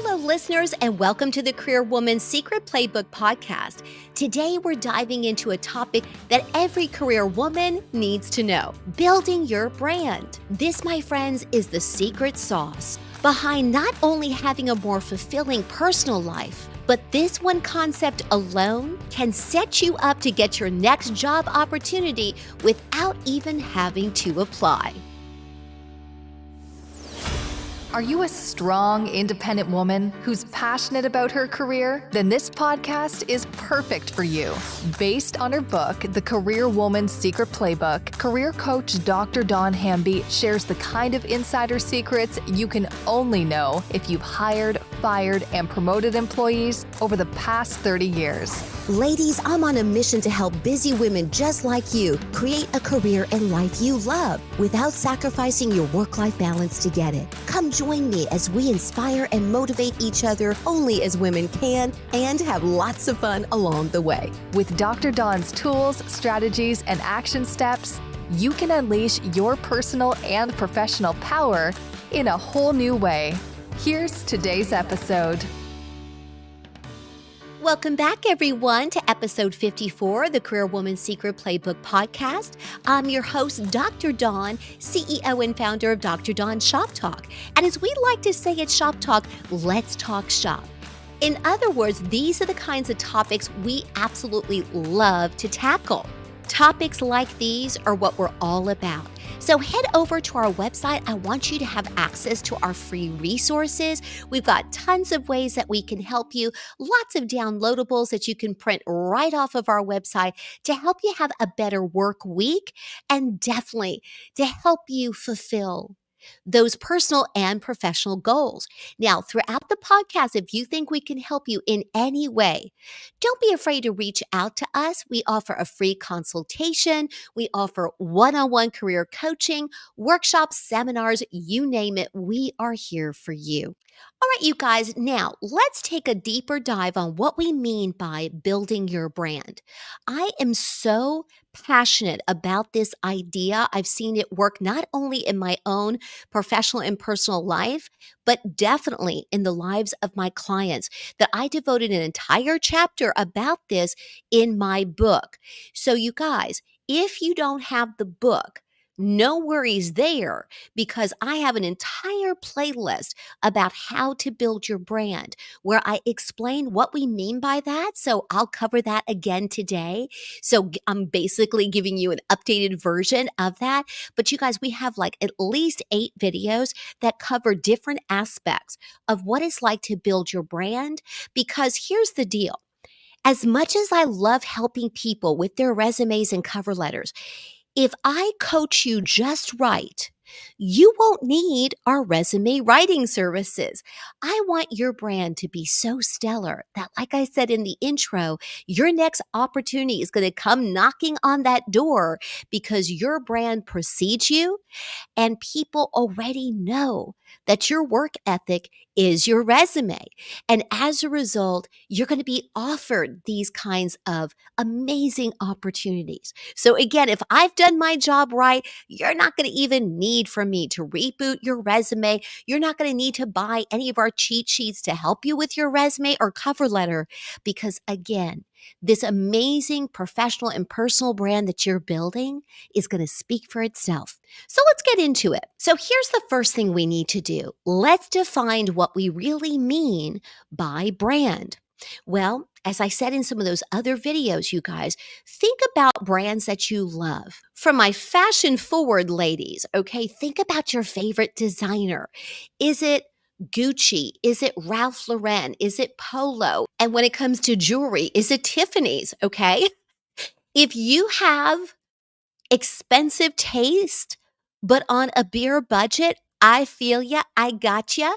Hello, listeners, and welcome to the Career Woman's Secret Playbook podcast. Today, we're diving into a topic that every career woman needs to know: building your brand. This, my friends, is the secret sauce behind not only having a more fulfilling personal life, but this one concept alone can set you up to get your next job opportunity without even having to apply. Are you a strong, independent woman who's passionate about her career? Then this podcast is perfect for you. Based on her book, The Career Woman's Secret Playbook, career coach Dr. Dawn Hamby shares the kind of insider secrets you can only know if you've hired, fired, and promoted employees over the past 30 years. Ladies, I'm on a mission to help busy women just like you create a career and life you love without sacrificing your work-life balance to get it. Come join me as we inspire and motivate each other only as women can, and have lots of fun along the way. With Dr. Dawn's tools, strategies, and action steps, you can unleash your personal and professional power in a whole new way. Here's today's episode. Welcome back, everyone, to episode 54 of the Career Woman's Secret Playbook podcast. I'm your host, Dr. Dawn, CEO and founder of Dr. Dawn Shop Talk. And as we like to say at Shop Talk, let's talk shop. In other words, these are the kinds of topics we absolutely love to tackle. Topics like these are what we're all about. So head over to our website. I want you to have access to our free resources. We've got tons of ways that we can help you, lots of downloadables that you can print right off of our website to help you have a better work week, and definitely to help you fulfill those personal and professional goals. Now, throughout the podcast, if you think we can help you in any way, don't be afraid to reach out to us. We offer a free consultation. We offer one-on-one career coaching, workshops, seminars, you name it. We are here for you. All right, you guys, now let's take a deeper dive on what we mean by building your brand. I am so passionate about this idea. I've seen it work not only in my own professional and personal life, but definitely in the lives of my clients, that I devoted an entire chapter about this in my book. So you guys, if you don't have the book, no worries there, because I have an entire playlist about how to build your brand where I explain what we mean by that. So I'll cover that again today. So I'm basically giving you an updated version of that. But you guys, we have like at least 8 videos that cover different aspects of what it's like to build your brand. Because here's the deal. As much as I love helping people with their resumes and cover letters, if I coach you just right, you won't need our resume writing services. I want your brand to be so stellar that, like I said in the intro, your next opportunity is going to come knocking on that door because your brand precedes you, and people already know that your work ethic is your resume. And as a result, you're going to be offered these kinds of amazing opportunities. So again, if I've done my job right, you're not going to even need for me to reboot your resume. You're not going to need to buy any of our cheat sheets to help you with your resume or cover letter, because again, this amazing professional and personal brand that you're building is going to speak for itself. So let's get into it. So here's the first thing we need to do. Let's define what we really mean by brand. Well, as I said in some of those other videos, you guys, think about brands that you love. From my fashion forward ladies, okay, think about your favorite designer. Is it Gucci? Is it Ralph Lauren? Is it Polo? And when it comes to jewelry, is it Tiffany's? Okay. If you have expensive taste, but on a beer budget, I feel ya, I got ya.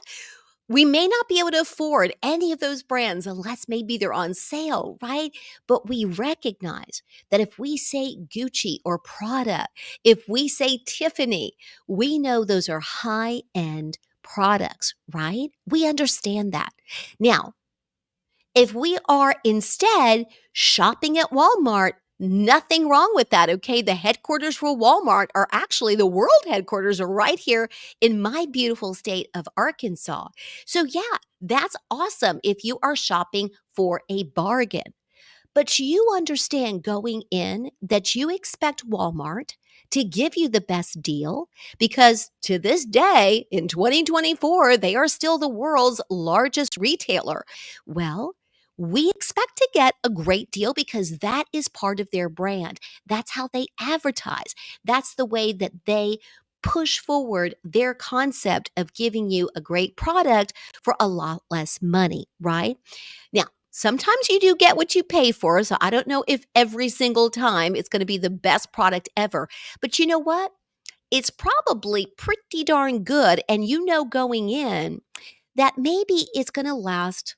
We may not be able to afford any of those brands unless maybe they're on sale, right? But we recognize that if we say Gucci or Prada, if we say Tiffany, we know those are high-end products, right? We understand that. Now, if we are instead shopping at Walmart, Nothing wrong with that, okay? The headquarters for Walmart are actually the world headquarters are right here in my beautiful state of Arkansas. So, yeah, that's awesome if you are shopping for a bargain. But you understand going in that you expect Walmart to give you the best deal because to this day in 2024, they are still the world's largest retailer. Well, we expect to get a great deal because that is part of their brand. That's how they advertise. That's the way that they push forward their concept of giving you a great product for a lot less money, right? Now, sometimes you do get what you pay for. So I don't know if every single time it's going to be the best product ever. But you know what? It's probably pretty darn good. And you know going in that maybe it's going to last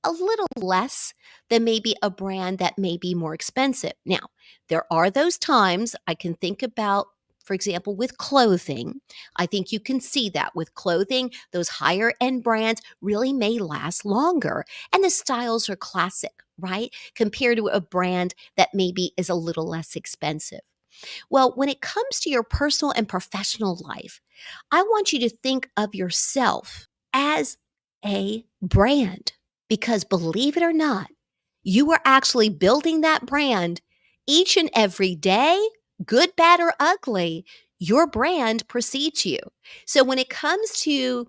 a little less than maybe a brand that may be more expensive. Now, there are those times I can think about, for example, with clothing. I think you can see that with clothing, those higher end brands really may last longer and the styles are classic, right? Compared to a brand that maybe is a little less expensive. Well, when it comes to your personal and professional life, I want you to think of yourself as a brand because believe it or not, you are actually building that brand each and every day, good, bad, or ugly. Your brand precedes you. So when it comes to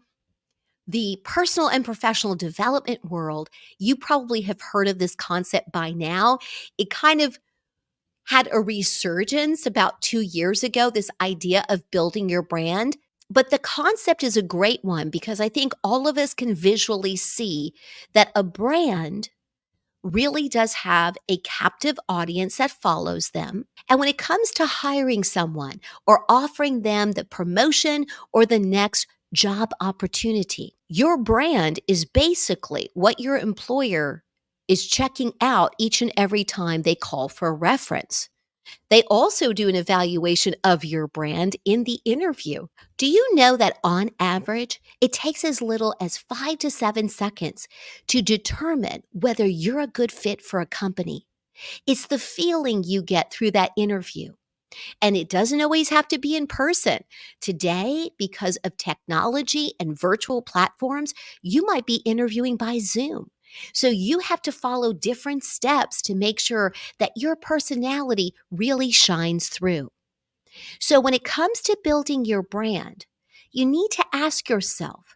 the personal and professional development world, you probably have heard of this concept by now. It kind of had a resurgence about 2 years ago, this idea of building your brand. But the concept is a great one because I think all of us can visually see that a brand really does have a captive audience that follows them. And when it comes to hiring someone or offering them the promotion or the next job opportunity, your brand is basically what your employer is checking out each and every time they call for a reference. They also do an evaluation of your brand in the interview. Do you know that on average, it takes as little as 5 to 7 seconds to determine whether you're a good fit for a company? It's the feeling you get through that interview. And it doesn't always have to be in person. Today, because of technology and virtual platforms, you might be interviewing by Zoom. So you have to follow different steps to make sure that your personality really shines through. So when it comes to building your brand, you need to ask yourself,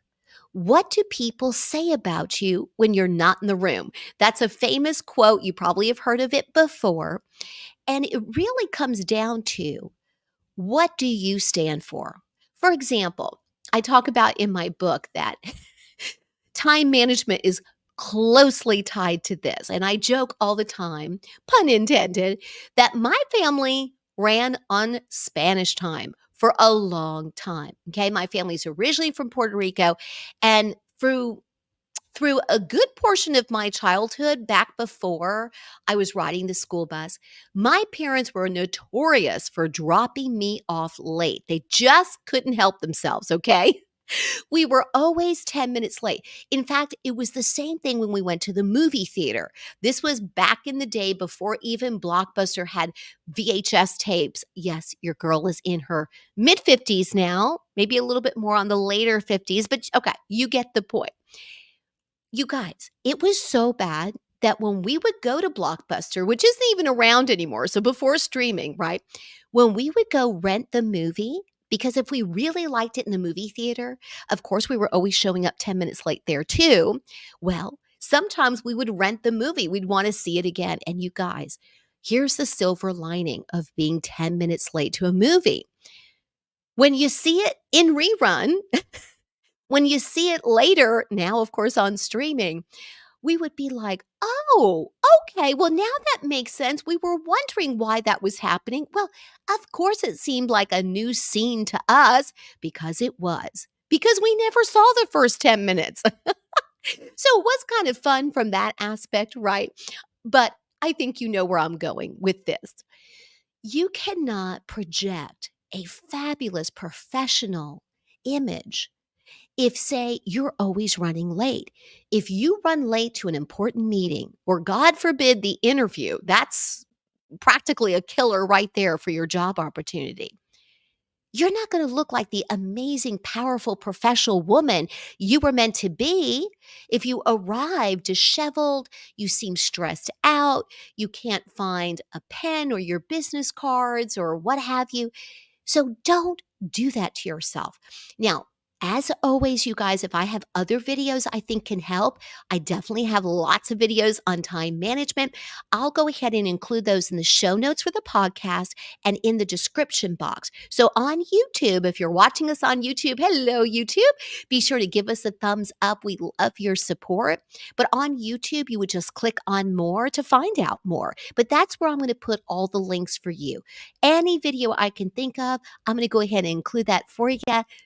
what do people say about you when you're not in the room? That's a famous quote. You probably have heard of it before. And it really comes down to what do you stand for? For example, I talk about in my book that time management is closely tied to this. And I joke all the time, pun intended, that my family ran on Spanish time for a long time. Okay. My family's originally from Puerto Rico. And through a good portion of my childhood, back before I was riding the school bus, my parents were notorious for dropping me off late. They just couldn't help themselves, okay? We were always 10 minutes late. In fact, it was the same thing when we went to the movie theater. This was back in the day before even Blockbuster had VHS tapes. Yes, your girl is in her mid 50s now, maybe a little bit more on the later 50s, but okay, you get the point. You guys, it was so bad that when we would go to Blockbuster, which isn't even around anymore, so before streaming, right? When we would go rent the movie, because if we really liked it in the movie theater, of course, we were always showing up 10 minutes late there too. Well, sometimes we would rent the movie. We'd want to see it again. And you guys, here's the silver lining of being 10 minutes late to a movie. When you see it in rerun, when you see it later, now, of course, on streaming, we would be like, oh, okay, well, now that makes sense. We were wondering why that was happening. Well, of course, it seemed like a new scene to us because it was, because we never saw the first 10 minutes. So it was kind of fun from that aspect, right? But I think you know where I'm going with this. You cannot project a fabulous professional image if, say, you're always running late. If you run late to an important meeting or, God forbid, the interview, that's practically a killer right there for your job opportunity. You're not going to look like the amazing, powerful professional woman you were meant to be if you arrive disheveled, you seem stressed out, you can't find a pen or your business cards or what have you. So don't do that to yourself. Now, as always, you guys, if I have other videos I think can help, I definitely have lots of videos on time management. I'll go ahead and include those in the show notes for the podcast and in the description box. So on YouTube, if you're watching us on YouTube, hello, YouTube, be sure to give us a thumbs up. We love your support. But on YouTube, you would just click on more to find out more. But that's where I'm going to put all the links for you. Any video I can think of, I'm going to go ahead and include that for you.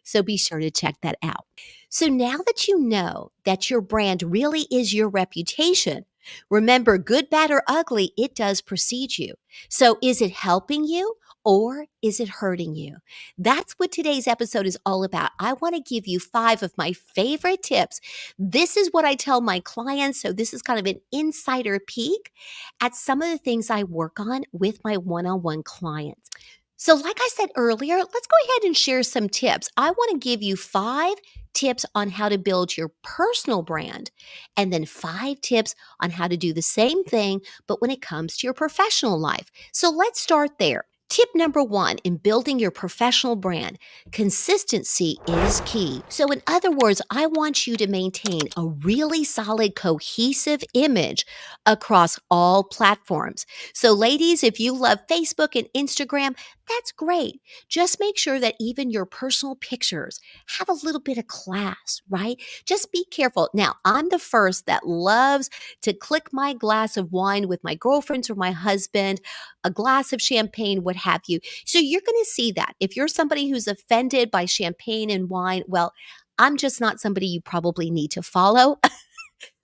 So be sure to check that out. So now that you know that your brand really is your reputation, remember, good, bad, or ugly, it does precede you. So is it helping you or is it hurting you? That's what today's episode is all about. I want to give you 5 of my favorite tips. This is what I tell my clients. So this is kind of an insider peek at some of the things I work on with my one-on-one clients. So, like I said earlier, let's go ahead and share some tips. I want to give you 5 tips on how to build your personal brand, and then 5 tips on how to do the same thing, but when it comes to your professional life. So, let's start there. Tip number 1 in building your professional brand: consistency is key. So, in other words, I want you to maintain a really solid, cohesive image across all platforms. So, ladies, if you love Facebook and Instagram, that's great. Just make sure that even your personal pictures have a little bit of class, right? Just be careful. Now, I'm the first that loves to click my glass of wine with my girlfriends or my husband, a glass of champagne, what have you. So you're going to see that. If you're somebody who's offended by champagne and wine, well, I'm just not somebody you probably need to follow.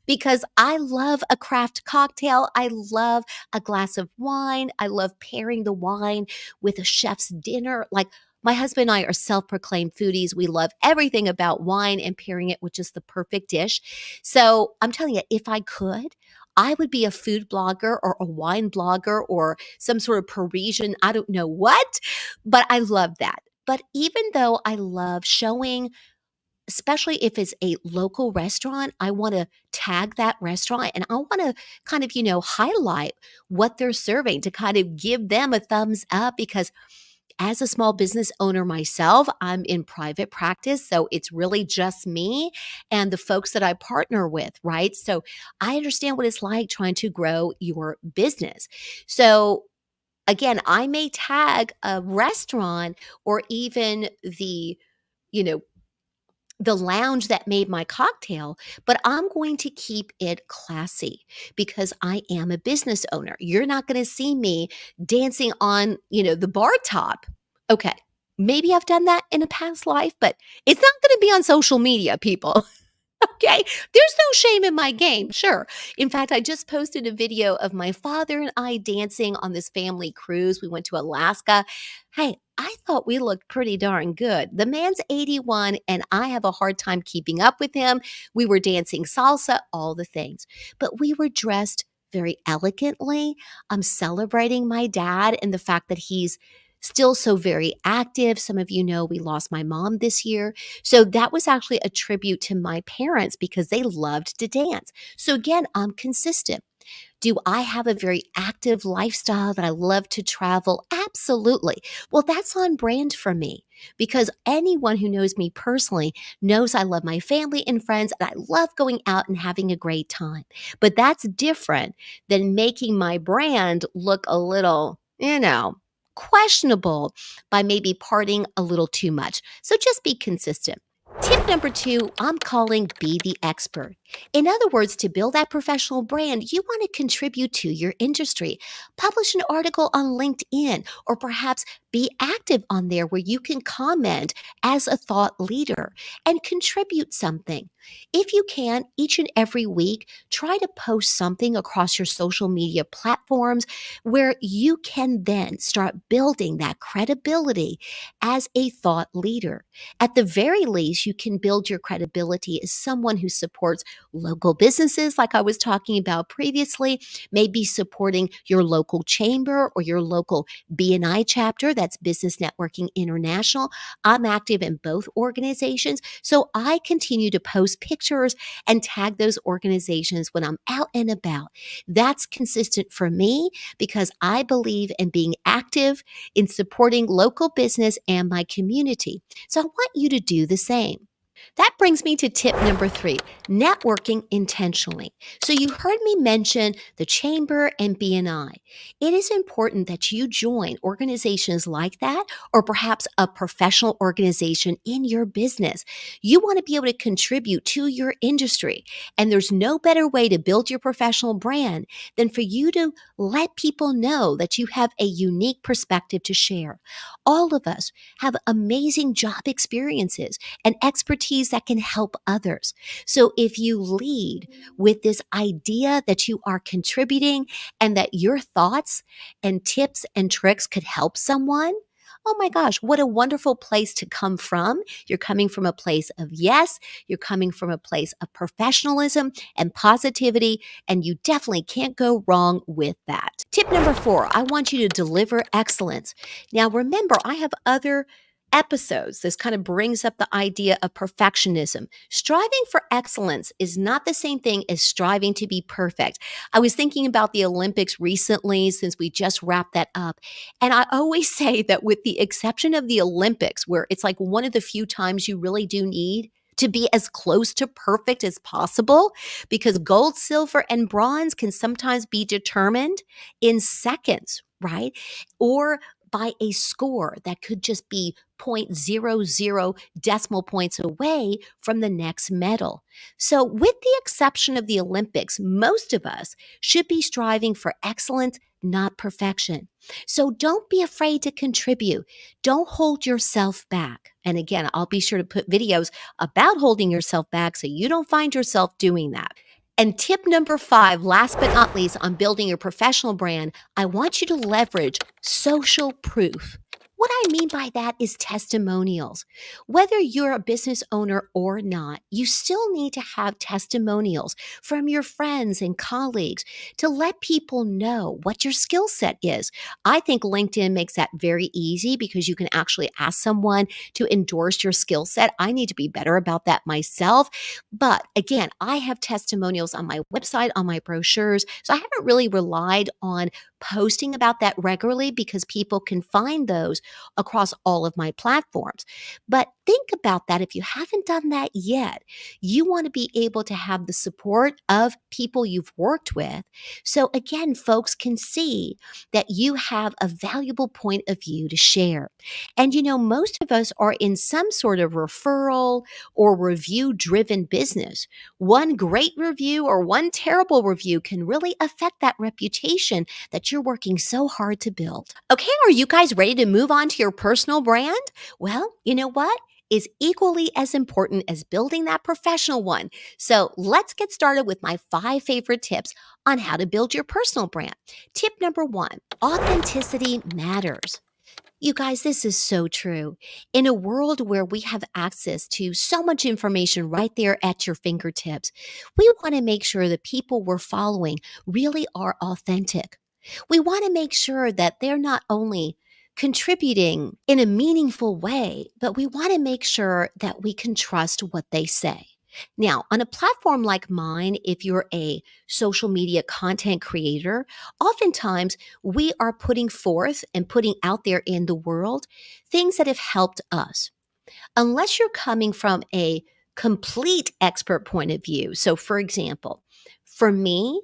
Because I love a craft cocktail. I love a glass of wine. I love pairing the wine with a chef's dinner. Like, my husband and I are self-proclaimed foodies. We love everything about wine and pairing it with just the perfect dish. So I'm telling you, if I could, I would be a food blogger or a wine blogger or some sort of Parisian, I don't know what, but I love that. But even though I love showing, especially if it's a local restaurant, I want to tag that restaurant and I want to kind of, highlight what they're serving to kind of give them a thumbs up because as a small business owner myself, I'm in private practice. So it's really just me and the folks that I partner with, right? So I understand what it's like trying to grow your business. So again, I may tag a restaurant or even you know, the lounge that made my cocktail, but I'm going to keep it classy because I am a business owner. You're not going to see me dancing on, the bar top. Okay. Maybe I've done that in a past life, but it's not going to be on social media, people. Okay. There's no shame in my game. Sure. In fact, I just posted a video of my father and I dancing on this family cruise. We went to Alaska. Hey, I thought we looked pretty darn good. The man's 81 and I have a hard time keeping up with him. We were dancing salsa, all the things, but we were dressed very elegantly. I'm celebrating my dad and the fact that he's still so very active. Some of you know we lost my mom this year. So that was actually a tribute to my parents because they loved to dance. So again, I'm consistent. Do I have a very active lifestyle that I love to travel? Absolutely. Well, that's on brand for me because anyone who knows me personally knows I love my family and friends and I love going out and having a great time. But that's different than making my brand look a little, questionable by maybe partying a little too much. So just be consistent. Tip number 2, I'm calling be the expert. In other words, to build that professional brand, you want to contribute to your industry. Publish an article on LinkedIn or perhaps Be active on there where you can comment as a thought leader and contribute something. If you can, each and every week, try to post something across your social media platforms where you can then start building that credibility as a thought leader. At the very least, you can build your credibility as someone who supports local businesses, like I was talking about previously, maybe supporting your local chamber or your local BNI chapter, that's Business Networking International. I'm active in both organizations, so I continue to post pictures and tag those organizations when I'm out and about. That's consistent for me because I believe in being active in supporting local business and my community. So I want you to do the same. That brings me to tip number 3, networking intentionally. So you heard me mention the chamber and BNI. It is important that you join organizations like that or perhaps a professional organization in your business. You want to be able to contribute to your industry. And there's no better way to build your professional brand than for you to let people know that you have a unique perspective to share. All of us have amazing job experiences and expertise that can help others. So if you lead with this idea that you are contributing and that your thoughts and tips and tricks could help someone, oh my gosh, what a wonderful place to come from. You're coming from a place of yes, you're coming from a place of professionalism and positivity, and you definitely can't go wrong with that. Tip number 4, I want you to deliver excellence. Now, remember, I have other episodes. This kind of brings up the idea of perfectionism. Striving for excellence is not the same thing as striving to be perfect. I was thinking about the Olympics recently since we just wrapped that up. And I always say that with the exception of the Olympics, where it's like one of the few times you really do need to be as close to perfect as possible, because gold, silver, and bronze can sometimes be determined in seconds, right? Or by a score that could just be zero point zero 0.00 decimal points away from the next medal. So, with the exception of the Olympics, most of us should be striving for excellence, not perfection. So, don't be afraid to contribute. Don't hold yourself back. And again, I'll be sure to put videos about holding yourself back so you don't find yourself doing that. And tip number 5, last but not least, on building your professional brand, I want you to leverage social proof. What I mean by that is testimonials. Whether you're a business owner or not, you still need to have testimonials from your friends and colleagues to let people know what your skill set is. I think LinkedIn makes that very easy because you can actually ask someone to endorse your skill set. I need to be better about that myself. But again, I have testimonials on my website, on my brochures. So I haven't really relied on posting about that regularly because people can find those across all of my platforms. But think about that if you haven't done that yet. You want to be able to have the support of people you've worked with. So again, folks can see that you have a valuable point of view to share. And most of us are in some sort of referral or review driven business. One great review or one terrible review can really affect that reputation that you're working so hard to build. Okay, are you guys ready to move on to your personal brand? Well, you know what? Is equally as important as building that professional one. So let's get started with my 5 favorite tips on how to build your personal brand. Tip number 1, authenticity matters. You guys, this is so true. In a world where we have access to so much information right there at your fingertips, we want to make sure the people we're following really are authentic. We want to make sure that they're not only contributing in a meaningful way, but we want to make sure that we can trust what they say. Now, on a platform like mine, if you're a social media content creator, oftentimes we are putting forth and putting out there in the world things that have helped us. Unless you're coming from a complete expert point of view. So, for example, for me,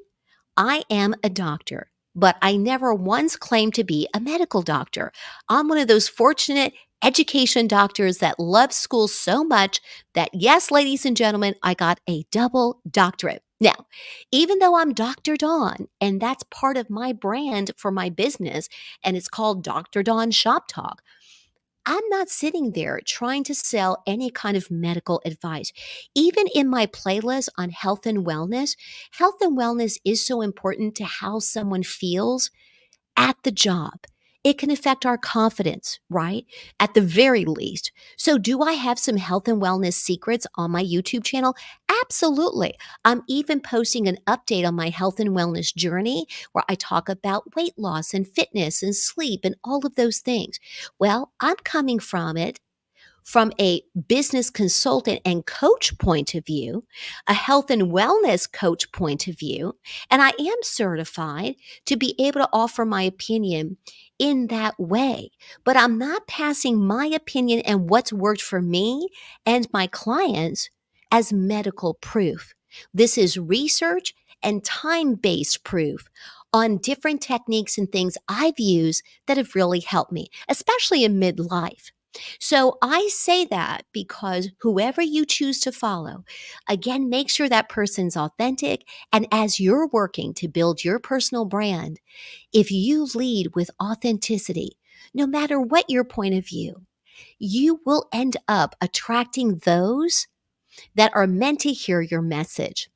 I am a doctor, but I never once claimed to be a medical doctor. I'm one of those fortunate education doctors that love school so much that, yes, ladies and gentlemen, I got a double doctorate. Now, even though I'm Dr. Dawn, and that's part of my brand for my business, and it's called Dr. Dawn Shop Talk, I'm not sitting there trying to sell any kind of medical advice. Even in my playlist on health and wellness is so important to how someone feels at the job. It can affect our confidence, right? At the very least. So, do I have some health and wellness secrets on my YouTube channel? Absolutely. I'm even posting an update on my health and wellness journey where I talk about weight loss and fitness and sleep and all of those things. Well, I'm coming from a business consultant and coach point of view, a health and wellness coach point of view, and I am certified to be able to offer my opinion in that way. But I'm not passing my opinion and what's worked for me and my clients as medical proof. This is research and time based proof on different techniques and things I've used that have really helped me, especially in midlife. So I say that because whoever you choose to follow, again, make sure that person's authentic. And as you're working to build your personal brand, if you lead with authenticity, no matter what your point of view, you will end up attracting those that are meant to hear your message.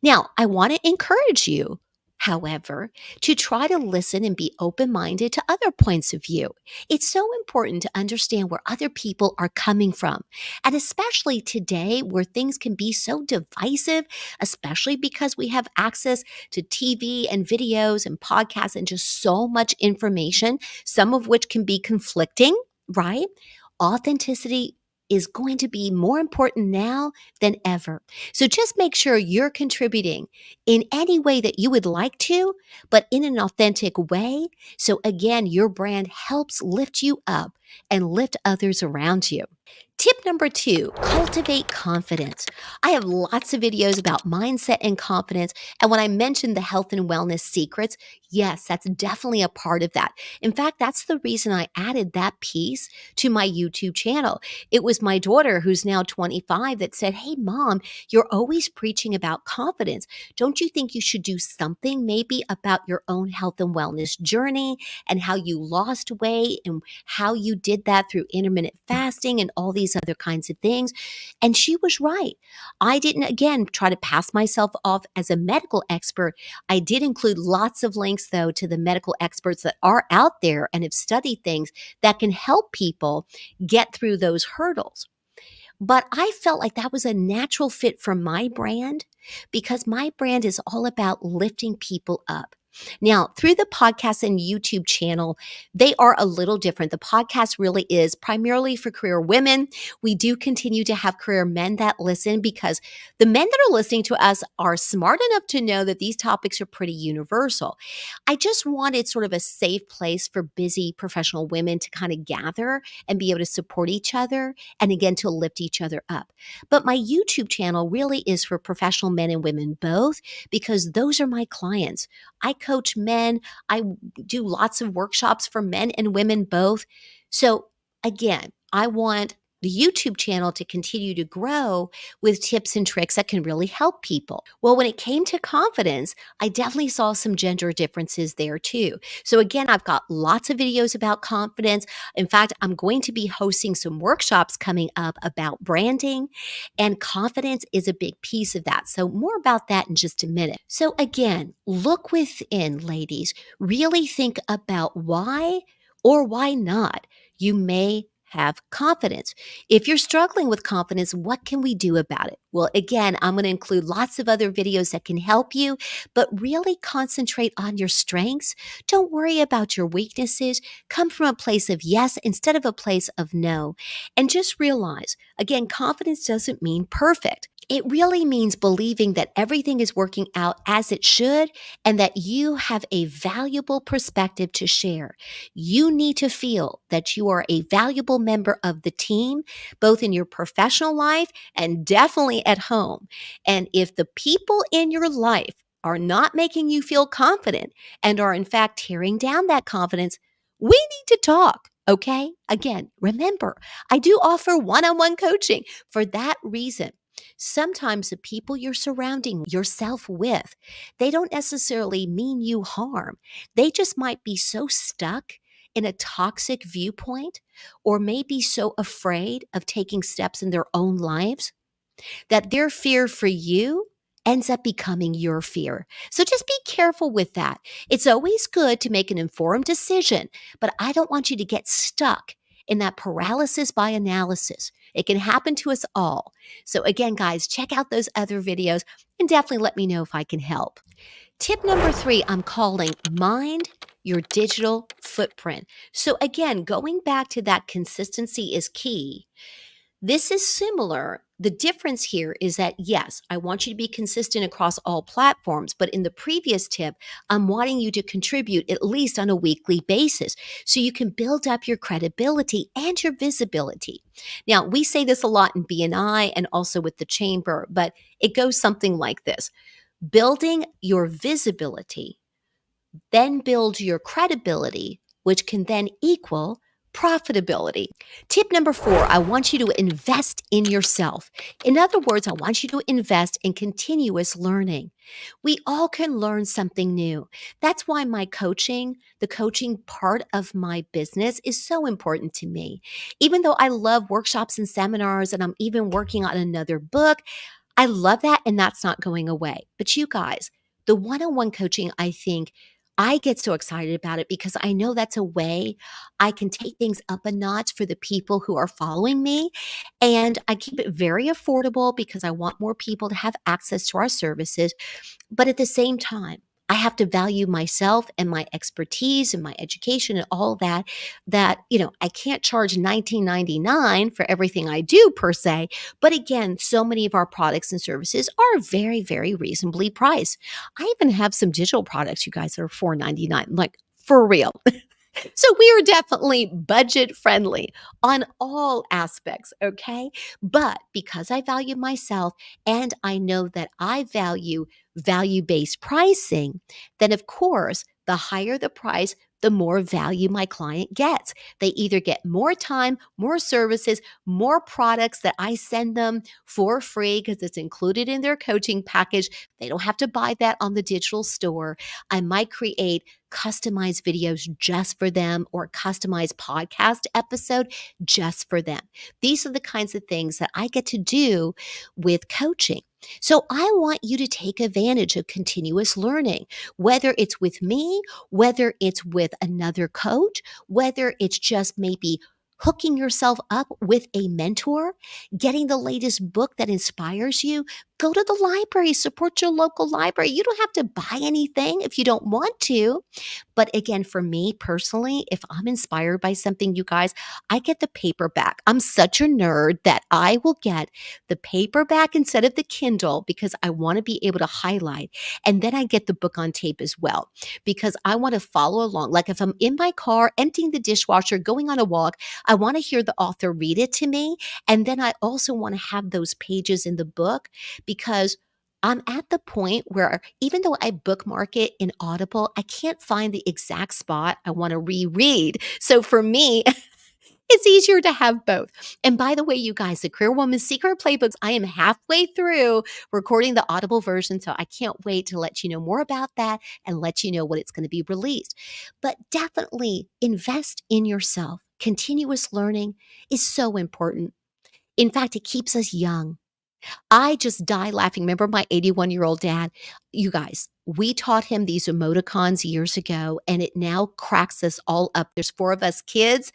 Now, I want to encourage you, however, to try to listen and be open minded to other points of view. It's so important to understand where other people are coming from. And especially today, where things can be so divisive, especially because we have access to TV and videos and podcasts and just so much information, some of which can be conflicting, right? Authenticity is going to be more important now than ever. So just make sure you're contributing in any way that you would like to, but in an authentic way. So again, your brand helps lift you up and lift others around you. Tip number 2, cultivate confidence. I have lots of videos about mindset and confidence. And when I mentioned the health and wellness secrets, yes, that's definitely a part of that. In fact, that's the reason I added that piece to my YouTube channel. It was my daughter, who's now 25, that said, "Hey, mom, you're always preaching about confidence. Don't you think you should do something maybe about your own health and wellness journey and how you lost weight and how you did that through intermittent fasting and all these other kinds of things?" And she was right. I didn't, again, try to pass myself off as a medical expert. I did include lots of links, though, to the medical experts that are out there and have studied things that can help people get through those hurdles. But I felt like that was a natural fit for my brand because my brand is all about lifting people up. Now, through the podcast and YouTube channel, they are a little different. The podcast really is primarily for career women. We do continue to have career men that listen because the men that are listening to us are smart enough to know that these topics are pretty universal. I just wanted sort of a safe place for busy professional women to kind of gather and be able to support each other and again to lift each other up. But my YouTube channel really is for professional men and women both because those are my clients. I coach men, I do lots of workshops for men and women both. So again, I want the YouTube channel to continue to grow with tips and tricks that can really help people. Well, when it came to confidence, I definitely saw some gender differences there too. So again, I've got lots of videos about confidence. In fact, I'm going to be hosting some workshops coming up about branding, and confidence is a big piece of that. So more about that in just a minute. So again, look within, ladies. Really think about why or why not you may have confidence. If you're struggling with confidence, what can we do about it? Well, again, I'm going to include lots of other videos that can help you, but really concentrate on your strengths. Don't worry about your weaknesses. Come from a place of yes instead of a place of no. And just realize, again, confidence doesn't mean perfect. It really means believing that everything is working out as it should and that you have a valuable perspective to share. You need to feel that you are a valuable member of the team, both in your professional life and definitely at home. And if the people in your life are not making you feel confident and are in fact tearing down that confidence, we need to talk. Okay. Again, remember, I do offer one on one coaching for that reason. Sometimes the people you're surrounding yourself with, they don't necessarily mean you harm. They just might be so stuck in a toxic viewpoint or maybe so afraid of taking steps in their own lives that their fear for you ends up becoming your fear. So just be careful with that. It's always good to make an informed decision, but I don't want you to get stuck in that paralysis by analysis. It can happen to us all. So again, guys, check out those other videos and definitely let me know if I can help. Tip number 3, I'm calling mind your digital footprint. So again, going back to that consistency is key. This is similar. The difference here is that, yes, I want you to be consistent across all platforms, but in the previous tip, I'm wanting you to contribute at least on a weekly basis so you can build up your credibility and your visibility. Now, we say this a lot in BNI and also with the chamber, but it goes something like this: building your visibility, then build your credibility, which can then equal profitability. Tip number 4, I want you to invest in yourself. In other words, I want you to invest in continuous learning. We all can learn something new. That's why my coaching, the coaching part of my business, is so important to me. Even though I love workshops and seminars, and I'm even working on another book, I love that, and that's not going away. But you guys, the one-on-one coaching, I think I get so excited about it because I know that's a way I can take things up a notch for the people who are following me. And I keep it very affordable because I want more people to have access to our services. But at the same time, I have to value myself and my expertise and my education and all that, I can't charge $19.99 for everything I do per se. But again, so many of our products and services are very, very reasonably priced. I even have some digital products, you guys, that are $4.99, like for real. So we are definitely budget friendly on all aspects, okay? But because I value myself and I know that I value value based pricing, then of course, the higher the price, the more value my client gets. They either get more time, more services, more products that I send them for free because it's included in their coaching package. They don't have to buy that on the digital store. I might create customized videos just for them or customized podcast episode just for them. These are the kinds of things that I get to do with coaching. So I want you to take advantage of continuous learning, whether it's with me, whether it's with another coach, whether it's just maybe hooking yourself up with a mentor, getting the latest book that inspires you. Go to the library, support your local library. You don't have to buy anything if you don't want to. But again, for me personally, if I'm inspired by something, you guys, I get the paperback. I'm such a nerd that I will get the paperback instead of the Kindle because I want to be able to highlight. And then I get the book on tape as well because I want to follow along. Like if I'm in my car, emptying the dishwasher, going on a walk, I want to hear the author read it to me. And then I also want to have those pages in the book because I'm at the point where even though I bookmark it in Audible, I can't find the exact spot I want to reread. So for me, it's easier to have both. And by the way, you guys, the Career Woman's Secret Playbooks, I am halfway through recording the Audible version. So I can't wait to let you know more about that and let you know when it's going to be released. But definitely invest in yourself. Continuous learning is so important. In fact, it keeps us young. I just die laughing. Remember my 81-year-old dad? You guys, we taught him these emoticons years ago, and it now cracks us all up. There's 4 of us kids,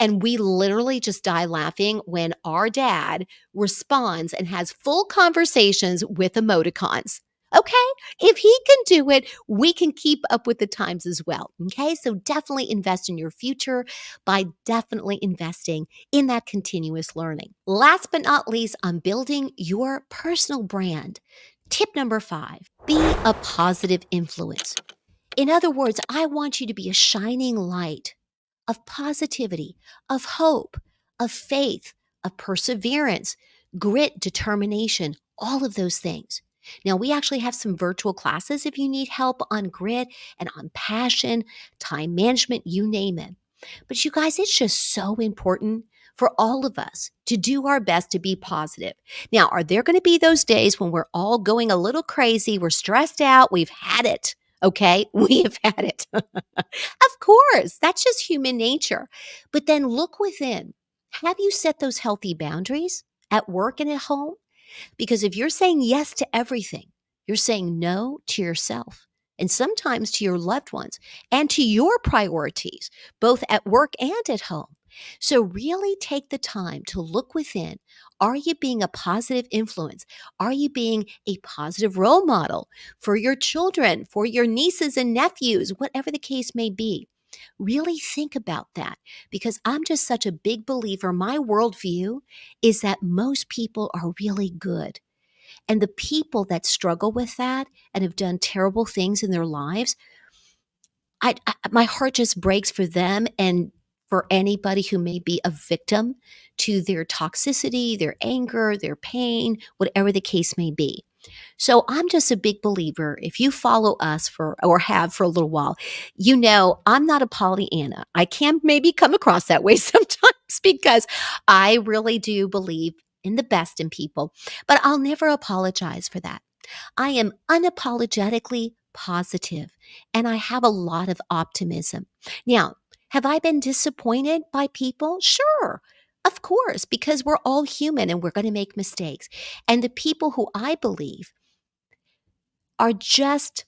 and we literally just die laughing when our dad responds and has full conversations with emoticons. Okay, if he can do it, we can keep up with the times as well. Okay, so definitely invest in your future by definitely investing in that continuous learning. Last but not least, on building your personal brand. Tip number 5, be a positive influence. In other words, I want you to be a shining light of positivity, of hope, of faith, of perseverance, grit, determination, all of those things. Now, we actually have some virtual classes if you need help on grit and on passion, time management, you name it. But you guys, it's just so important for all of us to do our best to be positive. Now, are there going to be those days when we're all going a little crazy? We're stressed out. We've had it. Okay. We have had it. Of course. That's just human nature. But then look within. Have you set those healthy boundaries at work and at home? Because if you're saying yes to everything, you're saying no to yourself and sometimes to your loved ones and to your priorities, both at work and at home. So, really take the time to look within. Are you being a positive influence? Are you being a positive role model for your children, for your nieces and nephews, whatever the case may be? Really think about that because I'm just such a big believer. My worldview is that most people are really good. And the people that struggle with that and have done terrible things in their lives, my heart just breaks for them and for anybody who may be a victim to their toxicity, their anger, their pain, whatever the case may be. So I'm just a big believer. If you follow us for or have for a little while, you know I'm not a Pollyanna. I can maybe come across that way sometimes because I really do believe in the best in people, but I'll never apologize for that. I am unapologetically positive and I have a lot of optimism. Now, have I been disappointed by people? Sure. Of course, because we're all human and we're going to make mistakes. And the people who I believe are just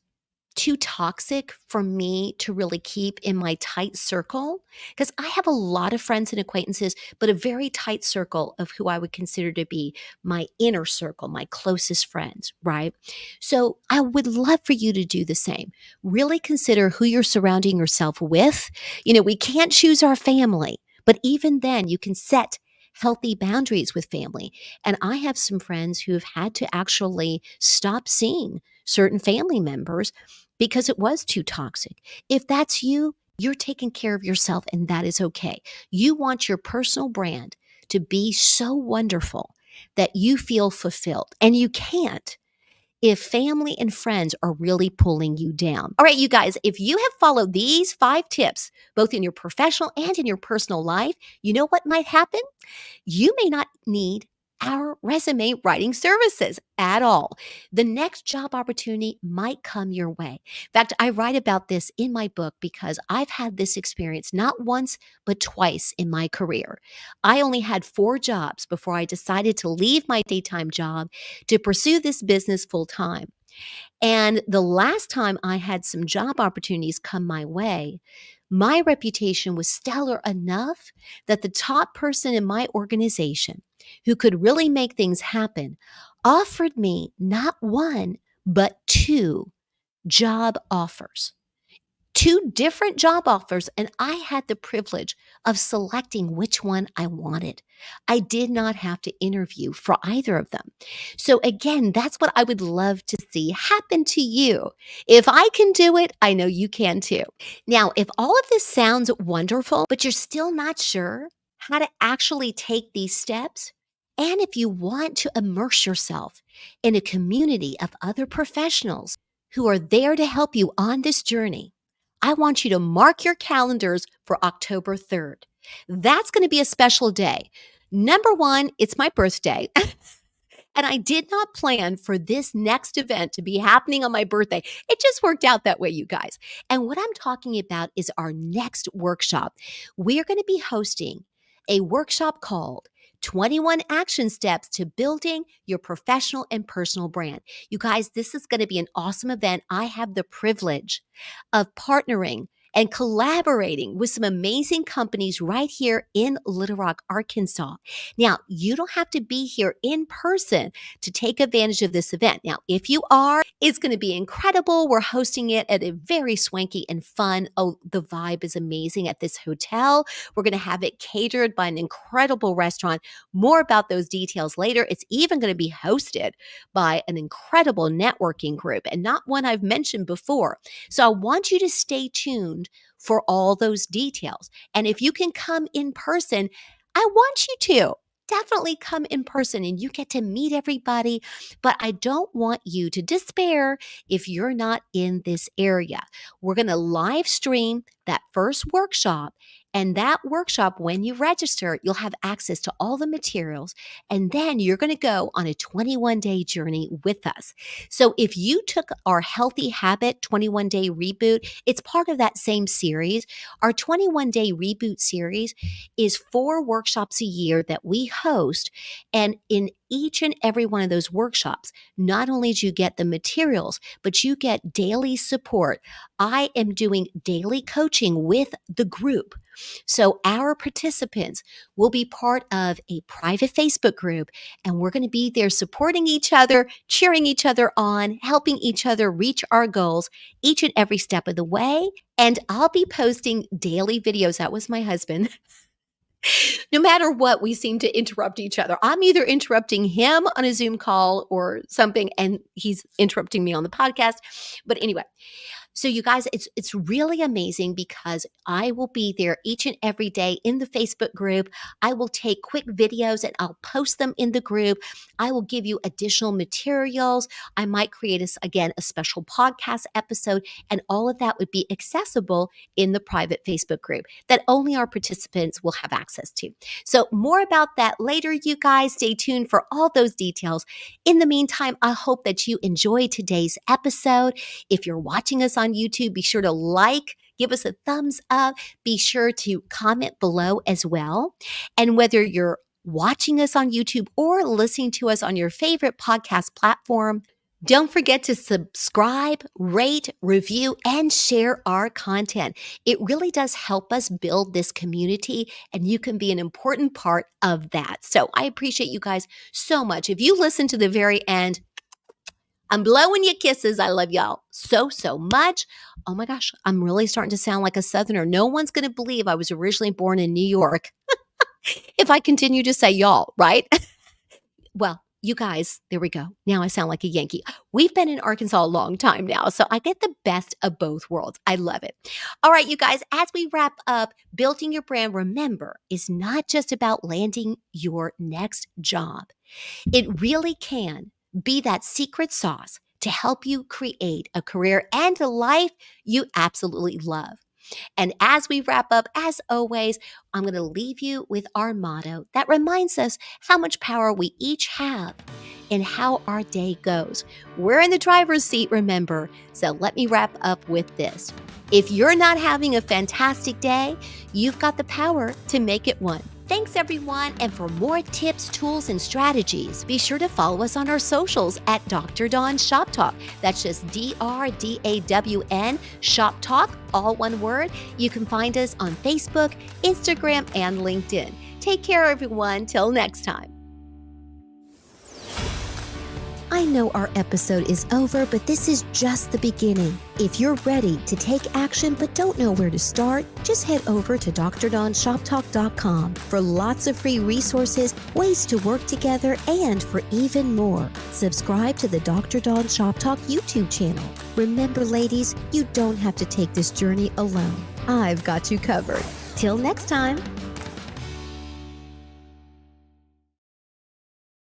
too toxic for me to really keep in my tight circle because I have a lot of friends and acquaintances, but a very tight circle of who I would consider to be my inner circle, my closest friends, right? So I would love for you to do the same. Really consider who you're surrounding yourself with. You know, we can't choose our family, but even then you can set healthy boundaries with family. And I have some friends who have had to actually stop seeing certain family members because it was too toxic. If that's you, you're taking care of yourself and that is okay. You want your personal brand to be so wonderful that you feel fulfilled and you can't if family and friends are really pulling you down. All right, you guys, if you have followed these 5 tips, both in your professional and in your personal life, you know what might happen? You may not need our resume writing services at all. The next job opportunity might come your way. In fact, I write about this in my book because I've had this experience not once, but twice in my career. I only had 4 jobs before I decided to leave my daytime job to pursue this business full time. And the last time I had some job opportunities come my way, my reputation was stellar enough that the top person in my organization who could really make things happen offered me not one, but 2 job offers. 2 different job offers, and I had the privilege of selecting which one I wanted. I did not have to interview for either of them. So, again, that's what I would love to see happen to you. If I can do it, I know you can too. Now, if all of this sounds wonderful, but you're still not sure how to actually take these steps, and if you want to immerse yourself in a community of other professionals who are there to help you on this journey, I want you to mark your calendars for October 3rd. That's going to be a special day. Number one, it's my birthday. And I did not plan for this next event to be happening on my birthday. It just worked out that way, you guys. And what I'm talking about is our next workshop. We're going to be hosting a workshop called 21 Action Steps to Building Your Professional and Personal Brand. You guys, this is going to be an awesome event. I have the privilege of partnering and collaborating with some amazing companies right here in Little Rock, Arkansas. Now, you don't have to be here in person to take advantage of this event. Now, if you are, it's going to be incredible. We're hosting it at a very swanky and fun. Oh, the vibe is amazing at this hotel. We're going to have it catered by an incredible restaurant. More about those details later. It's even going to be hosted by an incredible networking group and not one I've mentioned before. So I want you to stay tuned for all those details. And if you can come in person, I want you to definitely come in person and you get to meet everybody. But I don't want you to despair if you're not in this area. We're going to live stream that first workshop. And that workshop, when you register, you'll have access to all the materials. And then you're going to go on a 21-day journey with us. So if you took our Healthy Habit 21-day reboot, it's part of that same series. Our 21-day reboot series is 4 workshops a year that we host. And in each and every one of those workshops, not only do you get the materials, but you get daily support. I am doing daily coaching with the group. So our participants will be part of a private Facebook group, and we're going to be there supporting each other, cheering each other on, helping each other reach our goals each and every step of the way. And I'll be posting daily videos. That was my husband. No matter what, we seem to interrupt each other. I'm either interrupting him on a Zoom call or something, and he's interrupting me on the podcast. But anyway, so you guys, it's really amazing because I will be there each and every day in the Facebook group. I will take quick videos and I'll post them in the group. I will give you additional materials. I might create, a special podcast episode, and all of that would be accessible in the private Facebook group that only our participants will have access to. So more about that later, you guys. Stay tuned for all those details. In the meantime, I hope that you enjoyed today's episode. If you're watching us on YouTube, be sure to give us a thumbs up. Be sure to comment below as well. And whether you're watching us on YouTube or listening to us on your favorite podcast platform, don't forget to subscribe, rate, review, and share our content. It really does help us build this community, and you can be an important part of that. So I appreciate you guys so much. If you listen to the very end, I'm blowing you kisses. I love y'all so much. Oh my gosh, I'm really starting to sound like a Southerner. No one's going to believe I was originally born in New York if I continue to say y'all, right? Well, you guys, there we go. Now I sound like a Yankee. We've been in Arkansas a long time now, so I get the best of both worlds. I love it. All right, you guys, as we wrap up, building your brand, remember, is not just about landing your next job. It really can be that secret sauce to help you create a career and a life you absolutely love. And as we wrap up, as always, I'm going to leave you with our motto that reminds us how much power we each have in how our day goes. We're in the driver's seat, remember. So let me wrap up with this. If you're not having a fantastic day, you've got the power to make it one. Thanks, everyone. And for more tips, tools, and strategies, be sure to follow us on our socials at Dr. Dawn Shop Talk. That's just DRDAWN Shop Talk, all one word. You can find us on Facebook, Instagram, and LinkedIn. Take care, everyone. Till next time. I know our episode is over, but this is just the beginning. If you're ready to take action but don't know where to start, just head over to DrDawnShopTalk.com for lots of free resources, ways to work together, and for even more. Subscribe to the Dr. Dawn Shop Talk YouTube channel. Remember, ladies, you don't have to take this journey alone. I've got you covered. Till next time.